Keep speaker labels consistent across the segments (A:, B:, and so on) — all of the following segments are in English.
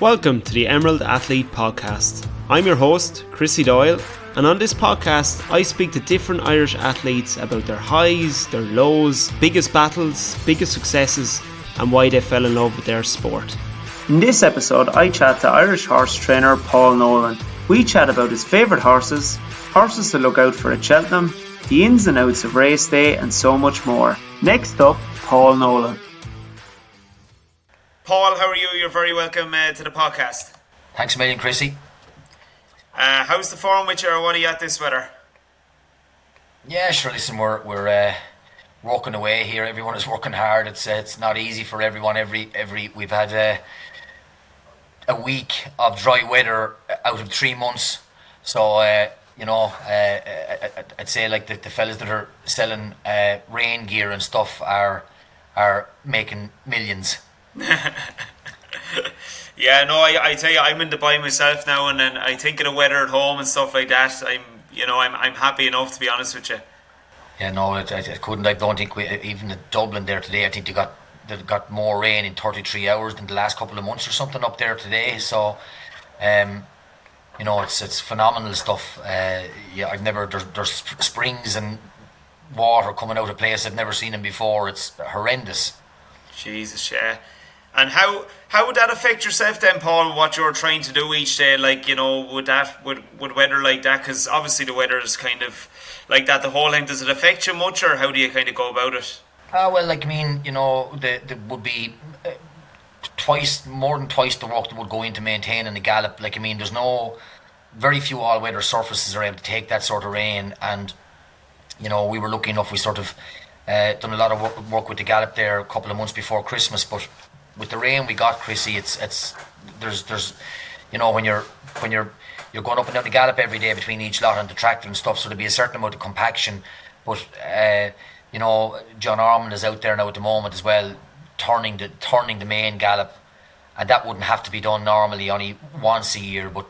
A: Welcome to the Emerald Athlete Podcast. I'm your host, Chrissy Doyle, and on this podcast I speak to different Irish athletes about their highs, their lows, biggest battles, biggest successes, and why they fell in love with their sport.
B: In this episode I chat to Irish horse trainer Paul Nolan. We chat about his favourite horses, horses to look out for at Cheltenham, the ins and outs of race day and so much more. Next up, Paul Nolan.
A: Paul, how are you? You're very welcome to the podcast.
C: Thanks a million, Chrissy.
A: How's the form with you, or what are you at this weather?
C: Yeah, sure. Listen, we're working away here. Everyone is working hard. It's not easy for everyone. We've had a week of dry weather out of 3 months. So I'd say like the fellas that are selling rain gear and stuff are making millions.
A: Yeah, no, I tell you, I'm in Dubai myself now, and then I think of the weather at home and stuff like that. I'm happy enough, to be honest with you.
C: Yeah, no, I couldn't. I don't think even in Dublin there today. I think they got more rain in 33 hours than the last couple of months or something up there today. So, it's phenomenal stuff. There's springs and water coming out of place I've never seen them before. It's horrendous.
A: Jesus, yeah. And how would that affect yourself then, Paul, what you're trying to do each day? Like, would weather like that, because obviously the weather is kind of like that the whole time, does it affect you much, or how do you kind of go about it?
C: There would be more than twice the work that would go into maintaining the gallop. There's very few all-weather surfaces are able to take that sort of rain, and we were lucky enough, we sort of done a lot of work with the gallop there a couple of months before Christmas, but with the rain we got, Chrissy, there's when you're going up and down the gallop every day between each lot and the tractor and stuff, so there'll be a certain amount of compaction. But John Ormond is out there now at the moment as well, turning the main gallop, and that wouldn't have to be done normally only once a year, but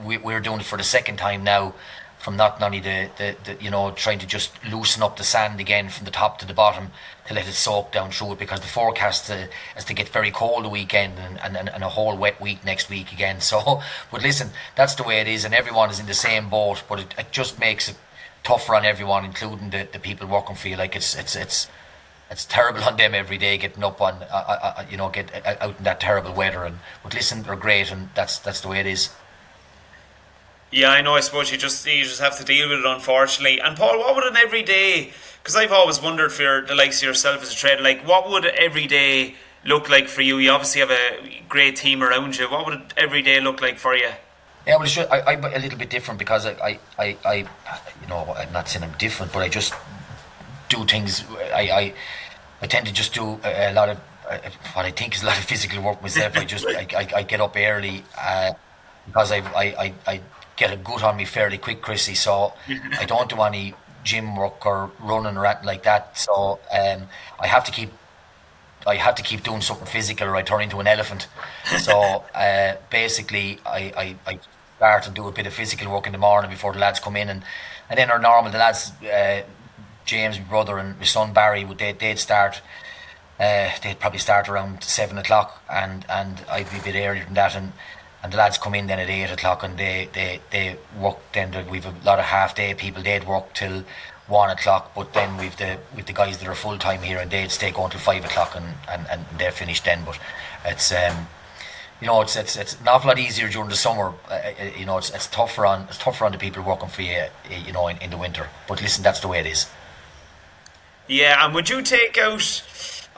C: we're doing it for the second time now, from not only trying to just loosen up the sand again from the top to the bottom to let it soak down through it, because the forecast is to get very cold the weekend and a whole wet week next week again. So, but listen, that's the way it is, and everyone is in the same boat, but it just makes it tougher on everyone, including the people working for you. Like it's terrible on them every day getting up on get out in that terrible weather. But listen, they're great, and that's the way it is.
A: Yeah, I know. I suppose you just have to deal with it, unfortunately. And Paul, what would an everyday? Because I've always wondered for the likes of yourself as a trader, like what would every day look like for you? You obviously have a great team around you. What would every day look like for you?
C: Yeah, well, I'm a little bit different, because I'm not saying I'm different, but I just do things. I tend to just do a lot of what I think is a lot of physical work myself. I get up early because I get a gut on me fairly quick, Chrissy, so I don't do any gym work or running or anything like that. So I have to keep doing something physical, or I turn into an elephant. So basically I start and do a bit of physical work in the morning before the lads come in, and then the lads, James, my brother, and my son Barry, they'd probably start around 7 o'clock, and I'd be a bit earlier than that, and the lads come in then at 8 o'clock, and they work. Then we've a lot of half day people. They'd work till 1 o'clock, but then we've the guys that are full time here, and they'd stay going till 5 o'clock, and they're finished then. But it's it's an awful lot easier during the summer. It's tougher on the people working for you, in the winter. But listen, that's the way it is.
A: Yeah, and would you take out,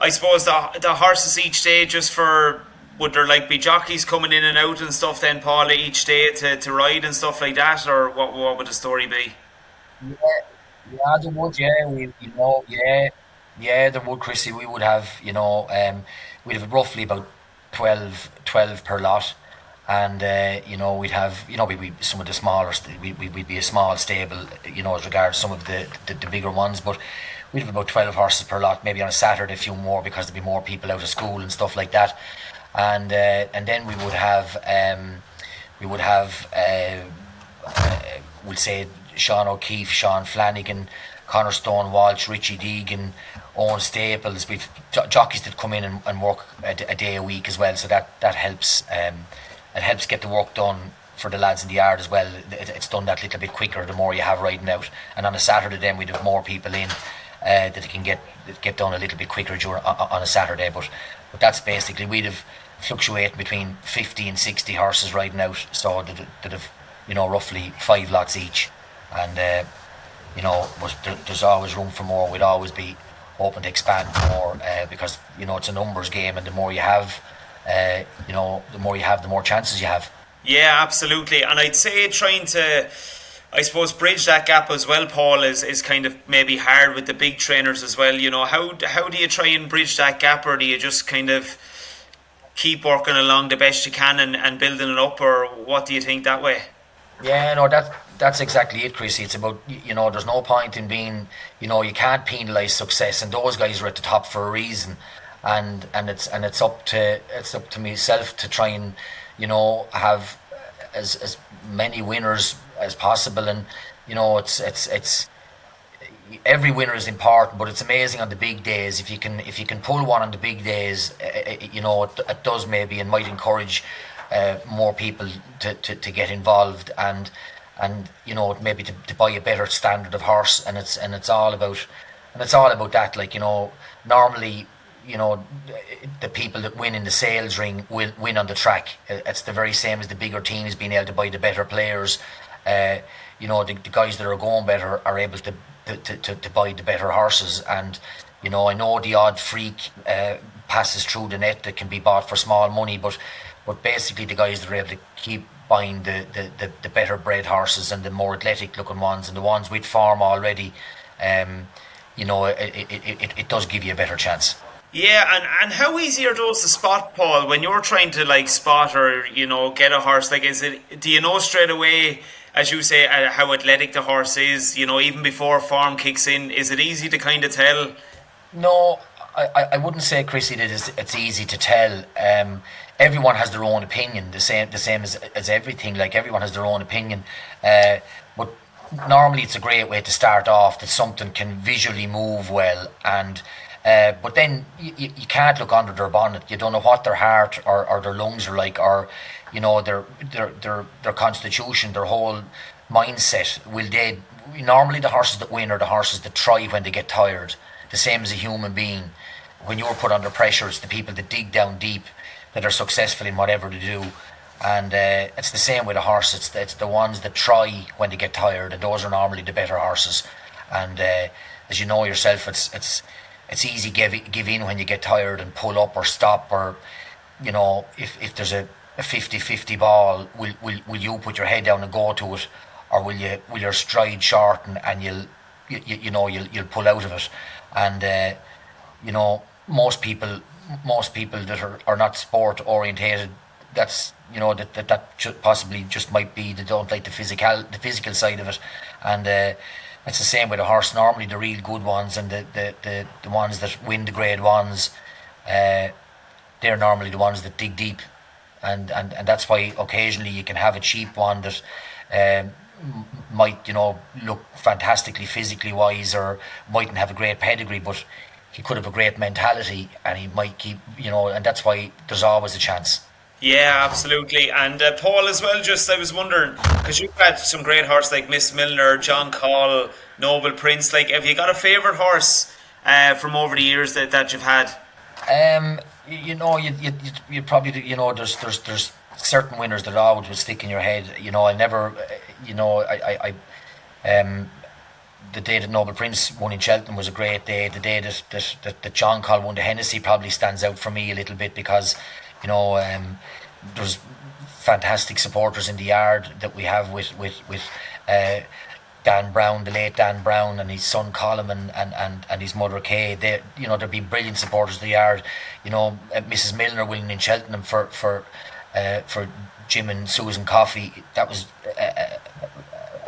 A: I suppose, the horses each day just for? Would there be jockeys coming in and out and stuff then, Paul, each day to ride and stuff like that, or what would the story be?
C: Yeah, there would. Yeah, there would, Chrissy. We would have, we'd have roughly about 12 per lot, and we'd have, we some of the smaller, we'd be a small stable, as regards some of the bigger ones, but we'd have about 12 horses per lot. Maybe on a Saturday a few more, because there'd be more people out of school and stuff like that. And then we would have we'll say Sean O'Keefe, Sean Flanagan, Conor Stone Walsh, Richie Deegan, Owen Staples. We've jockeys that come in and work a day a week as well, so that helps it helps get the work done for the lads in the yard as well. It's done that little bit quicker the more you have riding out. And on a Saturday then we'd have more people in that it can get done a little bit quicker on a Saturday. But that's basically, we'd have fluctuating between 50 and 60 horses riding out, so that have roughly 5 lots each. And but there's always room for more. We'd always be open to expand more because it's a numbers game, and the more you have, the more chances you have.
A: Yeah, absolutely. And I'd say trying to, I suppose, bridge that gap as well, Paul, is kind of maybe hard with the big trainers as well. How do you try and bridge that gap, or do you just kind of keep working along the best you can and building it up, or what do you think that way?
C: Yeah, no, that's exactly it, Chrissy. It's about, there's no point in being, you can't penalise success, and those guys are at the top for a reason, and it's up to myself to try and have as many winners as possible. And it's every winner is important, but it's amazing on the big days. If you can pull one on the big days, it does maybe, and might encourage more people to get involved, and maybe to buy a better standard of horse. And it's all about that. Normally, the people that win in the sales ring will win on the track. It's the very same as the bigger teams being able to buy the better players. The guys that are going better are able to buy the better horses. And I know the odd freak passes through the net that can be bought for small money, but basically the guys that are able to keep buying the better bred horses, and the more athletic looking ones, and the ones with form already, it does give you a better chance.
A: Yeah, and how easy are those to spot, Paul, when you're trying to spot or get a horse? Do you know straight away, as you say, how athletic the horse is? Even before form kicks in, is it easy to kind of tell?
C: No, I wouldn't say, Chrissy, that it's easy to tell. Everyone has their own opinion, the same as everything. Everyone has their own opinion, but normally it's a great way to start off, that something can visually move well. And but then you can't look under their bonnet. You don't know what their heart or their lungs are like, or their constitution, their whole mindset. Normally the horses that win are the horses that try when they get tired. The same as a human being. When you're put under pressure, it's the people that dig down deep that are successful in whatever they do. And it's the same with a horse. It's the ones that try when they get tired, and those are normally the better horses. And as you know yourself, it's easy give in when you get tired and pull up or stop, or if there's a 50-50 ball, will you put your head down and go to it, or will your stride shorten and you'll pull out of it. And most people that are not sport orientated, that's that should possibly just might be they don't like the physical side of it. And it's the same with a horse. Normally the real good ones, and the ones that win the grade ones, they're normally the ones that dig deep, and that's why occasionally you can have a cheap one that might look fantastically physically wise, or mightn't have a great pedigree, but he could have a great mentality, and he might keep and that's why there's always a chance.
A: Yeah, absolutely. And Paul, as well, just I was wondering, because you've had some great horses like Miss Milner, John Call, Noble Prince. Have you got a favourite horse from over the years that you've had? You probably there's certain winners that always would stick in your head. I never, the day that Noble Prince won in Cheltenham was a great day. The day that John Call won the Hennessy probably stands out for me a little bit, because there's fantastic supporters in the yard that we have with Dan Brown, the late Dan Brown, and his son Colin, and his mother Kay. There've been brilliant supporters of the yard. Mrs. Milner winning in Cheltenham for Jim and Susan Coffey. That was a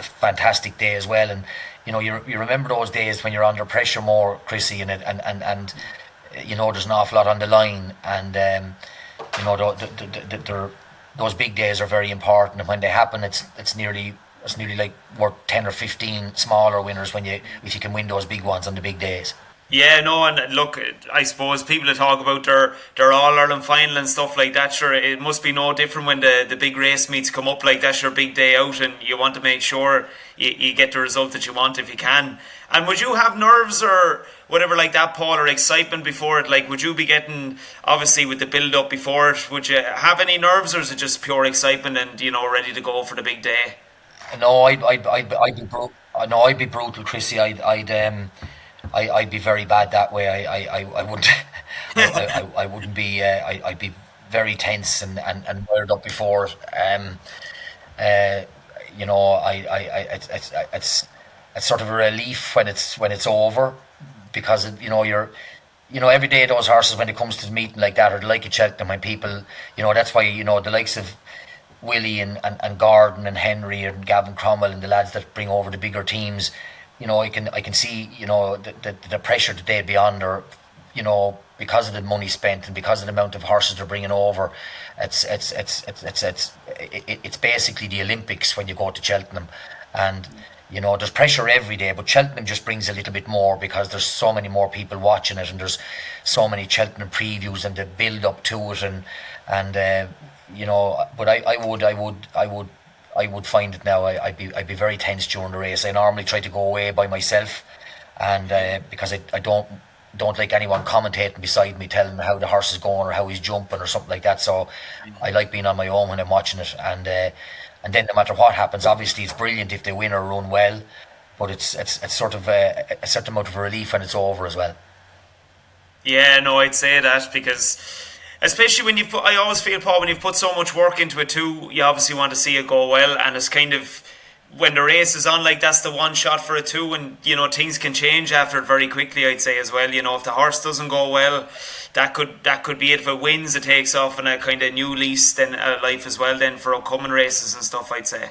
A: fantastic day as well. And you remember those days when you're under pressure more, Chrissy, and there's an awful lot on the line, and those big days are very important. And when they happen, it's nearly like worth 10 or 15 smaller winners if you can win those big ones on the big days. Yeah, no, and look, I suppose people that talk about their All Ireland final and stuff like that, sure, it must be no different when the big race meets come up. Like that's your big day out, and you want to make sure you get the result that you want if you can. And would you have nerves or whatever like that, Paul, or excitement before it? Like, would you be getting obviously with the build up before it? Would you have any nerves, or is it just pure excitement and ready to go for the big day?
C: No, I'd be brutal. No, I'd be brutal, Chrissy. I'd be very bad that way. I wouldn't. I wouldn't be. I'd be very tense and wired up before it. Uh, it's sort of a relief when it's over, because every day those horses, when it comes to the meeting like that, or the like of Cheltenham, when people, that's why, the likes of Willie and Gordon and Henry and Gavin Cromwell and the lads that bring over the bigger teams, I can see, the pressure that they'd be under, because of the money spent and because of the amount of horses they're bringing over. It's basically the Olympics when you go to Cheltenham, and there's pressure every day, but Cheltenham just brings a little bit more because there's so many more people watching it, and there's so many Cheltenham previews and the build up to it, and but I would find it now. I'd be very tense during the race. I normally try to go away by myself, and because I don't like anyone commentating beside me, telling me how the horse is going or how he's jumping or something like that. So I like being on my own when I'm watching it, and then no matter what happens, obviously it's brilliant if they win or run well, but it's sort of a certain amount of relief when it's over as well.
A: Yeah, no, I'd say that because, especially when I always feel, Paul, when you've put so much work into it too, you obviously want to see it go well, and it's kind of when the race is on, like that's the one shot for it too, and things can change after it very quickly. I'd say as well, if the horse doesn't go well, that could be it. If it wins, it takes off on a kind of new lease then life as well, then for upcoming races and stuff, I'd say.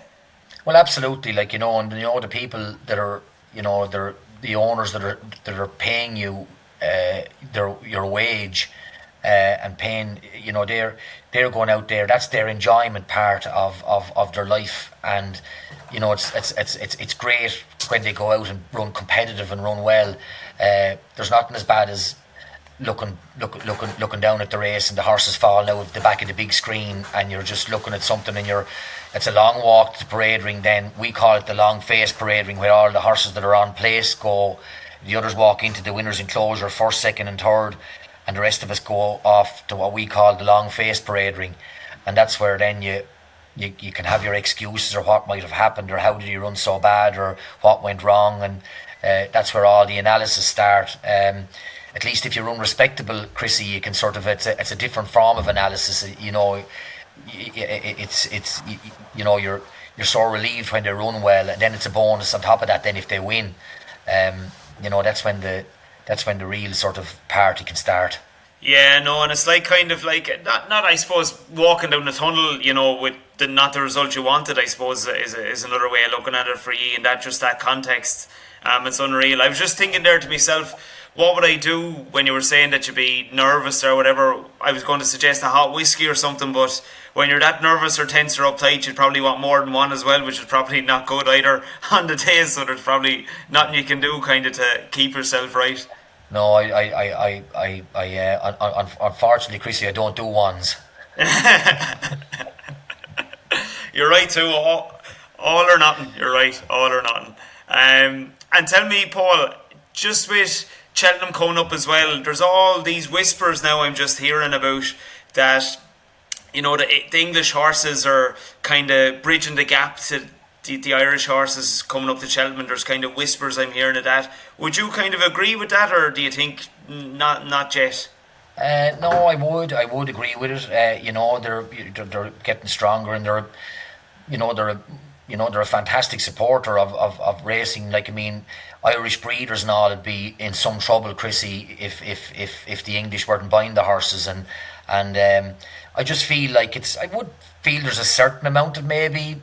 C: Well, absolutely, and the people that are, they're the owners that are paying you your wage, and paying, they're going out there. That's their enjoyment part of their life, and it's great when they go out and run competitive and run well. There's nothing as bad as looking down at the race and the horses falling out of the back of the big screen, and you're just looking at something, and it's a long walk to the parade ring. Then we call it the long face parade ring, where all the horses that are on place go, the others walk into the winner's enclosure, first, second and third, and the rest of us go off to what we call the long face parade ring, and that's where then you can have your excuses, or what might have happened, or how did you run so bad, or what went wrong, and that's where all the analysis start. At least if you run respectable, Chrissy, you can sort of, it's a different form of analysis. You're so relieved when they run well, and then it's a bonus on top of that. Then if they win, that's when the real sort of party can start.
A: Yeah, no, and it's like kind of like not I suppose walking down the tunnel, with not the result you wanted. I suppose is another way of looking at it for you, and that context. It's unreal. I was just thinking there to myself, what would I do when you were saying that you'd be nervous or whatever? I was going to suggest a hot whiskey or something, but when you're that nervous or tense or uptight, you'd probably want more than one as well, which is probably not good either on the day. So there's probably nothing you can do kind of to keep yourself right.
C: No, unfortunately, Chrissy, I don't do ones.
A: You're right too. All or nothing. You're right. All or nothing. And tell me, Paul, just with Cheltenham coming up as well, there's all these whispers now I'm just hearing about that, the English horses are kind of bridging the gap to the Irish horses coming up to Cheltenham. There's kind of whispers I'm hearing of that. Would you kind of agree with that, or do you think not yet?
C: No, I would agree with it. They're getting stronger, and they're a fantastic supporter of racing. Like, I mean, Irish breeders and all would be in some trouble, Chrissy, if the English weren't buying the horses, and I just feel like I would feel there's a certain amount of maybe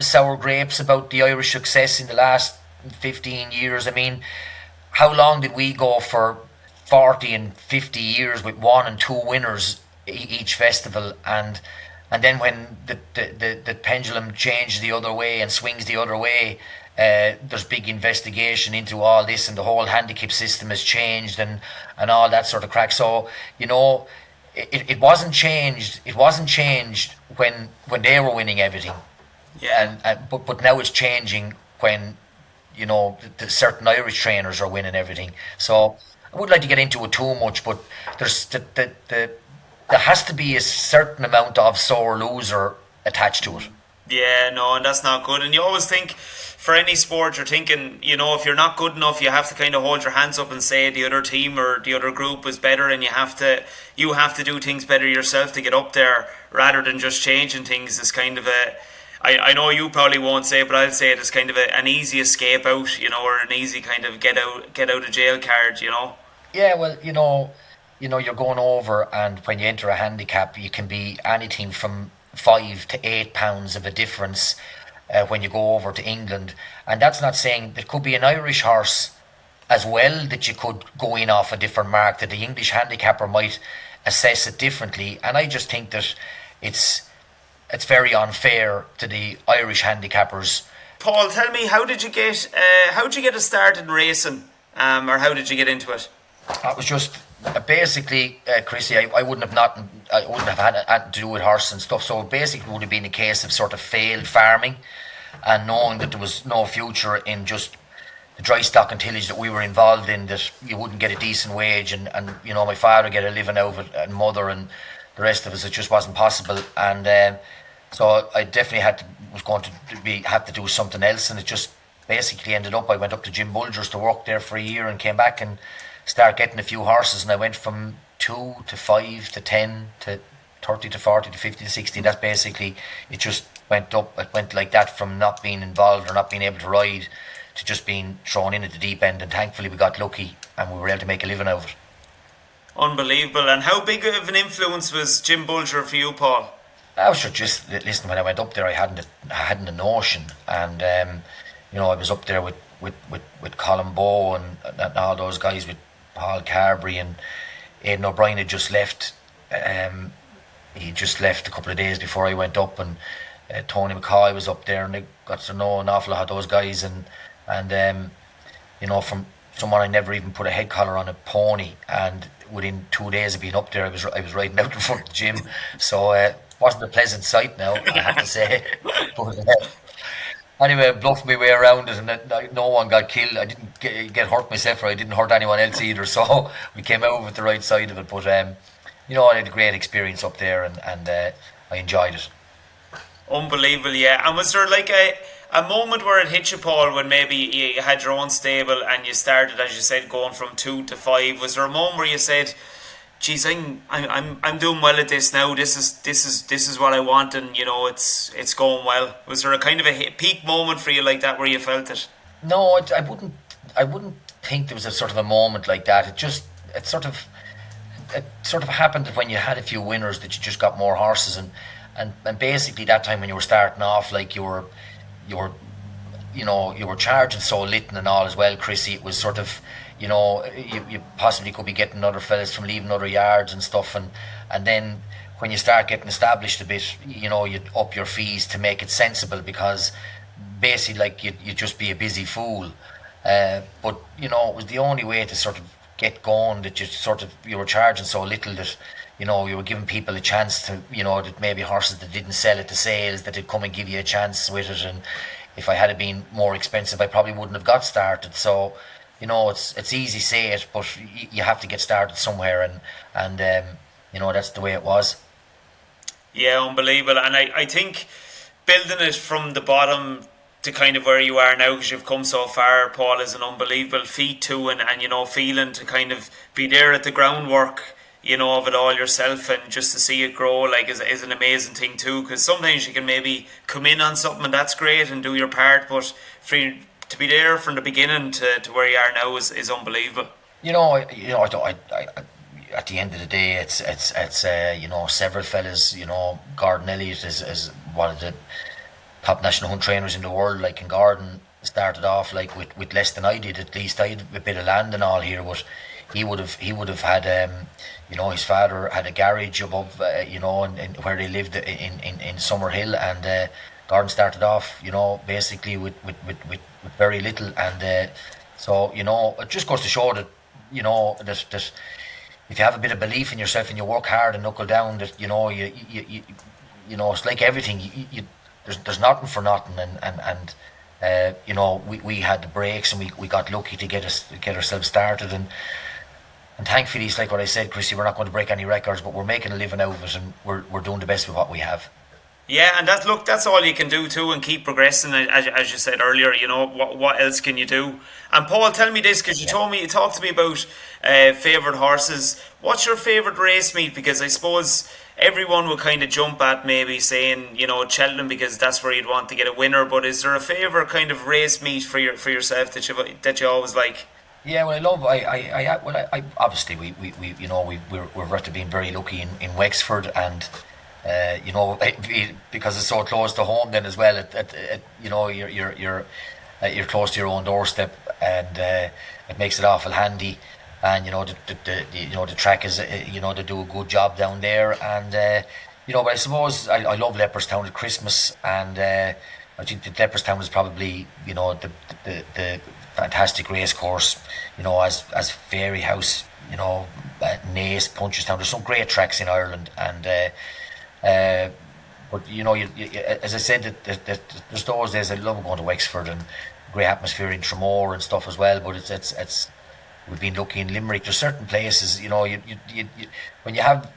C: sour grapes about the Irish success in the last 15 years. I mean, how long did we go for 40 and 50 years with 1 and 2 winners each festival, and then when the pendulum changes the other way and swings the other way, there's big investigation into all this, and the whole handicap system has changed, and all that sort of crack. So it wasn't changed. It wasn't changed when they were winning everything.
A: Yeah.
C: But now it's changing when the certain Irish trainers are winning everything. So I wouldn't like to get into it too much, but there's there has to be a certain amount of sore loser attached to it.
A: Yeah, no, and that's not good. And you always think, for any sport, you're thinking, if you're not good enough, you have to kind of hold your hands up and say the other team or the other group is better, and you have to do things better yourself to get up there, rather than just changing things. Is kind of I know you probably won't say it, but I'll say it as kind of an easy escape out, or an easy kind of get out of jail card.
C: Yeah, well, you're going over, and when you enter a handicap, you can be anything from £5 to £8 of a difference when you go over to England. And that's not saying there could be an Irish horse as well that you could go in off a different mark, that the English handicapper might assess it differently. And I just think that it's very unfair to the Irish handicappers.
A: Paul, tell me, how did you get a start in racing, or how did you get into it?
C: It was just basically, Chrissy, I wouldn't have had anything to do with horses and stuff. So basically, it would have been a case of sort of failed farming, and knowing that there was no future in just the dry stock and tillage that we were involved in, that you wouldn't get a decent wage, and my father get a living out of it, and mother, and the rest of us, it just wasn't possible. And so I definitely had to do something else, and it just basically ended up, I went up to Jim Bulger's to work there for a year, and came back and start getting a few horses, and I went from 2 to 5 to 10 to 30 to 40 to 50 to 60. That's basically, it just went up. It went like that, from not being involved or not being able to ride to just being thrown in at the deep end, and thankfully we got lucky and we were able to make a living out of it.
A: Unbelievable. And how big of an influence was Jim Bulger for you, Paul?
C: I was just, listen, when I went up there, I hadn't a notion, and I was up there with Colin Bowe and all those guys, with Paul Carberry, and Aidan O'Brien had just left. He just left a couple of days before I went up, and Tony McCoy was up there, and they got to know an awful lot of those guys, and from someone I never even put a head collar on a pony, and within 2 days of being up there, I was riding out in front of the gym. So it wasn't a pleasant sight, now I have to say. But anyway, I bluffed my way around it, and no one got killed. I didn't get hurt myself, or I didn't hurt anyone else either. So we came out with the right side of it. But I had a great experience up there, and I enjoyed it.
A: Unbelievable, yeah. And was there like a moment where it hit you, Paul, when maybe you had your own stable and you started, as you said, going from 2 to 5? Was there a moment where you said, "Geez, I'm doing well at this now. This is what I want, and it's going well"? Was there a kind of a peak moment for you like that, where you felt it?
C: No, I wouldn't think there was a sort of a moment like that. It sort of happened when you had a few winners, that you just got more horses, and basically that time when you were starting off, like you were charging so little and all as well, Chrissy. It was sort of, you possibly could be getting other fellas from leaving other yards and stuff, and then when you start getting established a bit, you up your fees to make it sensible, because basically, like, you'd just be a busy fool. But it was the only way to sort of get going, that you were charging so little that you were giving people a chance to, that maybe horses that didn't sell at the sales, that would come and give you a chance with it. And if I had been more expensive, I probably wouldn't have got started. So it's easy to say it, but you have to get started somewhere, and that's the way it was.
A: Yeah, unbelievable. And I think building it from the bottom to kind of where you are now, because you've come so far, Paul, is an unbelievable feat too, and feeling to kind of be there at the groundwork, of it all yourself, and just to see it grow, like, is an amazing thing too. Because sometimes you can maybe come in on something and that's great and do your part, but to be there from the beginning to where you are now is unbelievable.
C: I at the end of the day, it's several fellas. Gordon Elliott is one of the top national hunt trainers in the world. Like, in Gordon started off like with less than I did. At least I had a bit of land and all here, but he would have had his father had a garage above and where they lived in Summerhill, and Gordon started off basically with with very little, and so it just goes to show that that if you have a bit of belief in yourself and you work hard and knuckle down, that it's like everything. There's nothing for nothing, and we had the breaks and we got lucky to get ourselves started, and thankfully, it's like what I said, Chrissy, we're not going to break any records, but we're making a living out of it, and we're doing the best with what we have.
A: Yeah, and that's all you can do too, and keep progressing. As you said earlier, what else can you do? And Paul, tell me this, because you talked to me about favourite horses. What's your favourite race meet? Because I suppose everyone will kind of jump at maybe saying Cheltenham, because that's where you'd want to get a winner. But is there a favourite kind of race meet for yourself that you always like?
C: Yeah, well, I love. I obviously we're after being very lucky in Wexford, and because it's so close to home then as well. You're close to your own doorstep, and it makes it awful handy. And the track is they do a good job down there, and but I suppose I love Leopardstown at Christmas, and I think that Leopardstown is probably the fantastic race course, as Fairy House, Naas, Punchestown. There's some great tracks in Ireland, and but as I said, that there's those days I love going to Wexford, and great atmosphere in Tramore and stuff as well. But it's we've been lucky in Limerick. There's certain places, when you have.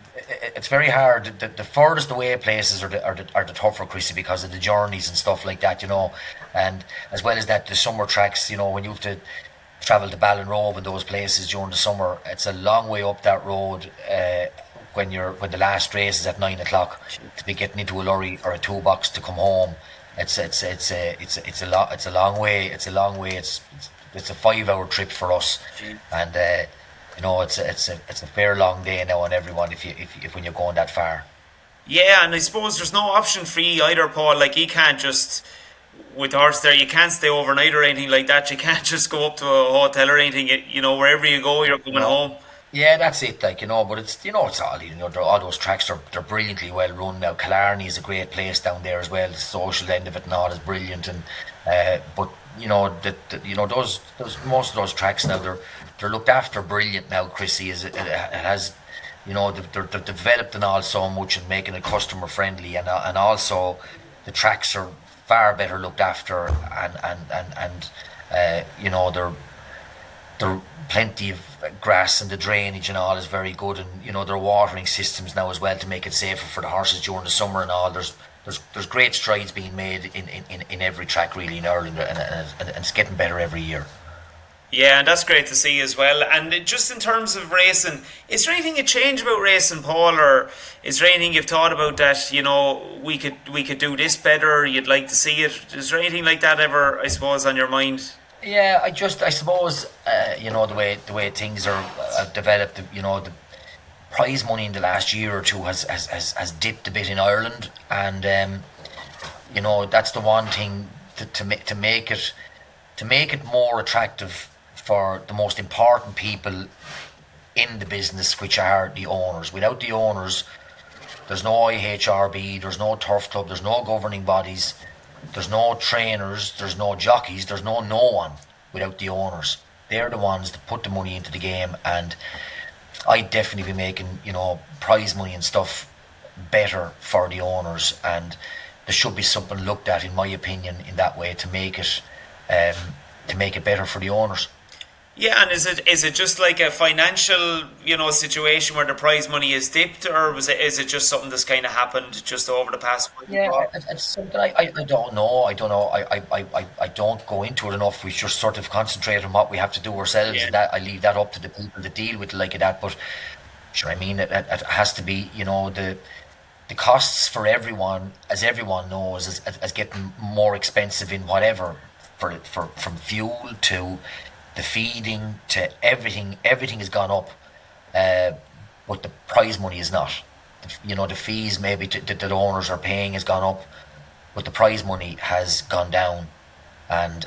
C: It's very hard. The furthest away places are the tougher, Chrissy, because of the journeys and stuff like that, and as well as that, the summer tracks, when you have to travel to Ballinrobe and those places during the summer, it's a long way up that road. When the last race is at 9 o'clock, to be getting into a lorry or a toolbox to come home, it's a long way. It's a 5-hour trip for us, and it's a fair long day now on everyone if when you're going that far.
A: Yeah, and I suppose there's no option for you either, Paul. Like, you can't just, with the horse there, you can't stay overnight or anything like that. You can't just go up to a hotel or anything. Wherever you go, you're coming home.
C: Yeah, that's it. But it's it's all those tracks they're brilliantly well run now. Killarney is a great place down there as well. The social end of it and all is brilliant, and but those most of those tracks now they're looked after brilliant now. Chrissy, it has they've developed and all so much and making it customer friendly, and also the tracks are far better looked after, and they're plenty of grass, and the drainage and all is very good, and there are watering systems now as well to make it safer for the horses during the summer and all. There's great strides being made in every track really in Ireland, and it's getting better every year.
A: Yeah, and that's great to see as well. And just in terms of racing, is there anything you change about racing, Paul, or is there anything you've thought about that we could do this better, or you'd like to see it? Is there anything like that ever, I suppose, on your mind?
C: Yeah, I suppose the way things are developed. The prize money in the last year or two has dipped a bit in Ireland, and that's the one thing to make it more attractive for the most important people in the business, which are the owners. Without the owners, there's no IHRB, there's no turf club, there's no governing bodies, there's no trainers, there's no jockeys, there's no one without the owners. They're the ones that put the money into the game, and I'd definitely be making prize money and stuff better for the owners, and there should be something looked at, in my opinion, in that way to make it better for the owners.
A: Yeah, and is it just like a financial situation where the prize money is dipped, or is it just something that's kind of happened just over the past?
C: Yeah, it's something I don't know. I don't know. I don't go into it enough. We just sort of concentrate on what we have to do ourselves, and that I leave that up to the people that deal with it like that. But sure, I mean, it has to be the costs for everyone, as everyone knows, as getting more expensive in whatever, from fuel to the feeding to everything has gone up, but the prize money is not. The fees maybe that the owners are paying has gone up, but the prize money has gone down, and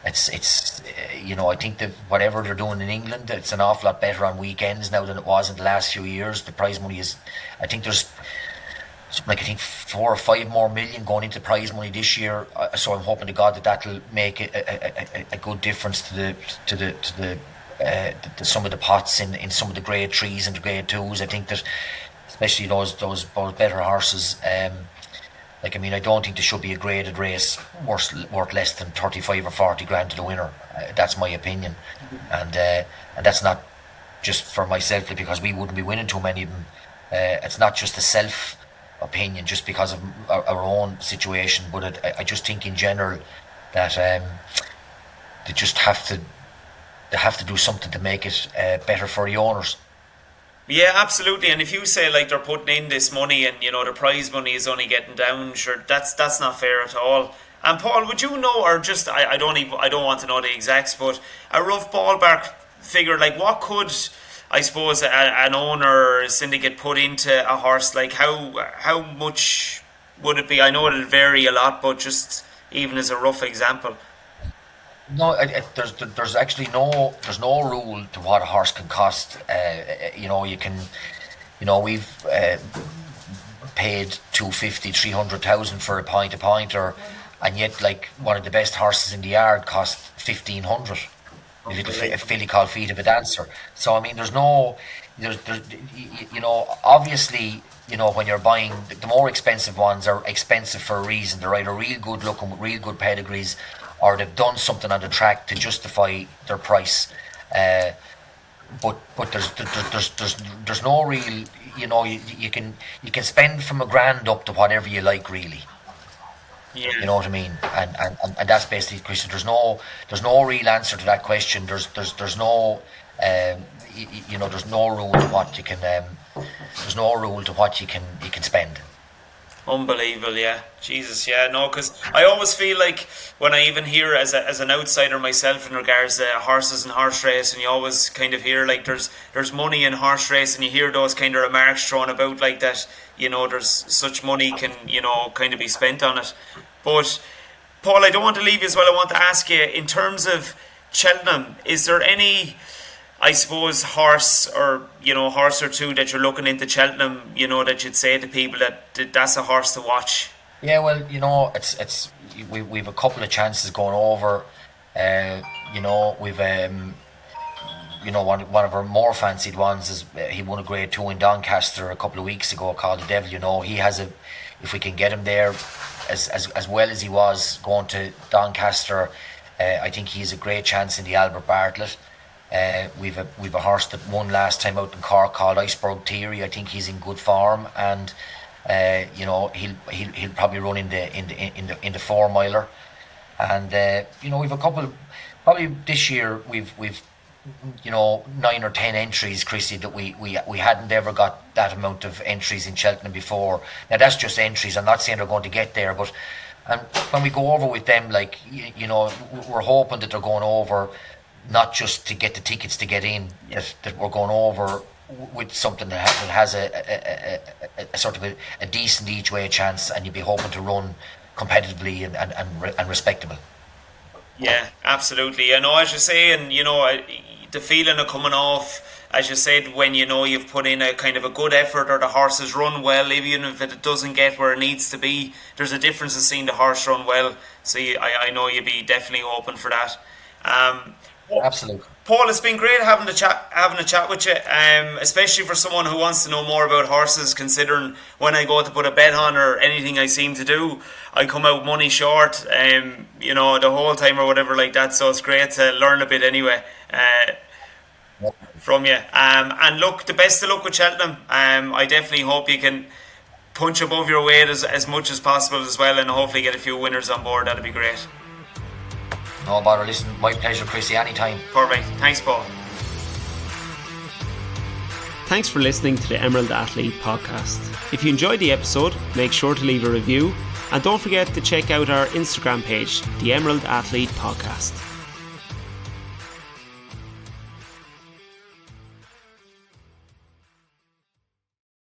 C: it's I think that whatever they're doing in England, it's an awful lot better on weekends now than it was in the last few years. The prize money is, I think there's like I think 4 or 5 more million going into prize money this year. So I'm hoping to God that that'll make a good difference to some of the pots in some of the grade 3s and grade 2s. I think that especially those better horses. Like, I mean, I don't think there should be a graded race worth less than 35 or 40 grand to the winner. That's my opinion, and that's not just for myself, because we wouldn't be winning too many of them. It's not just a self opinion, just because of our own situation, but I just think in general that they just have to do something to make it better for the owners.
A: Yeah, absolutely. And if you say like they're putting in this money and the prize money is only getting down, sure, that's not fair at all. And Paul, would you know, or just I don't want to know the exacts, but a rough ballpark figure, like what could, I suppose, an owner or a syndicate put into a horse? Like how much would it be? I know it'll vary a lot, but just even as a rough example.
C: No, there's actually there's no rule to what a horse can cost. You can, we've paid 250, 300,000 for a pointer, and yet like one of the best horses in the yard cost 1,500. A little filly called Feet of a Dancer. So I mean, there's obviously, when you're buying the more expensive ones are expensive for a reason. They're either real good looking with real good pedigrees, or they've done something on the track to justify their price. But there's no real, you can spend from $1,000 up to whatever you like, really.
A: Yeah.
C: You know what I mean? And that's basically the question. There's no real answer to that question. There's no there's no rule to what you can you can spend.
A: Unbelievable, yeah. Jesus, yeah, no, because I always feel like when I even hear as an outsider myself in regards to horses and horse race, and you always kind of hear like there's money in horse race, and you hear those kind of remarks thrown about like that, there's such money can, kind of be spent on it. But Paul, I don't want to leave you as well. I want to ask you, in terms of Cheltenham, is there any, I suppose, horse or two that you're looking into Cheltenham, that you'd say to people that that's a horse to watch?
C: Yeah, well, it's we've a couple of chances going over. We've one of our more fancied ones is he won a grade 2 in Doncaster a couple of weeks ago called the Devil. He has if we can get him there as well as he was going to Doncaster, I think he's a great chance in the Albert Bartlett. We've a horse that won last time out in Cork called Iceberg Theory. I think he's in good form, and he'll probably run in the 4-miler. And we've a couple, probably this year we've 9 or 10 entries, Chrissy, that we hadn't ever got that amount of entries in Cheltenham before. Now that's just entries. I'm not saying they're going to get there, but and when we go over with them, like we're hoping that they're going over not just to get the tickets to get in, that we're going over with something that has a sort of a decent each way chance, and you'd be hoping to run competitively and respectable.
A: Yeah, absolutely. I know, as you say, and the feeling of coming off, as you said, when you've put in a kind of a good effort, or the horse has run well, even if it doesn't get where it needs to be, there's a difference in seeing the horse run well. So I know you'd be definitely open for that.
C: Absolutely.
A: Paul, it's been great having a chat with you, especially for someone who wants to know more about horses, considering when I go to put a bet on or anything I seem to do, I come out money short, the whole time or whatever like that. So it's great to learn a bit anyway from you. And look, the best of luck with Cheltenham. I definitely hope you can punch above your weight as much as possible as well, and hopefully get a few winners on board. That'd be great.
C: No bother, listen, my pleasure, Chrissy, anytime.
A: Perfect. Thanks, Paul.
B: Thanks for listening to the Emerald Athlete podcast. If you enjoyed the episode, make sure to leave a review, and don't forget to check out our Instagram page, the Emerald Athlete Podcast.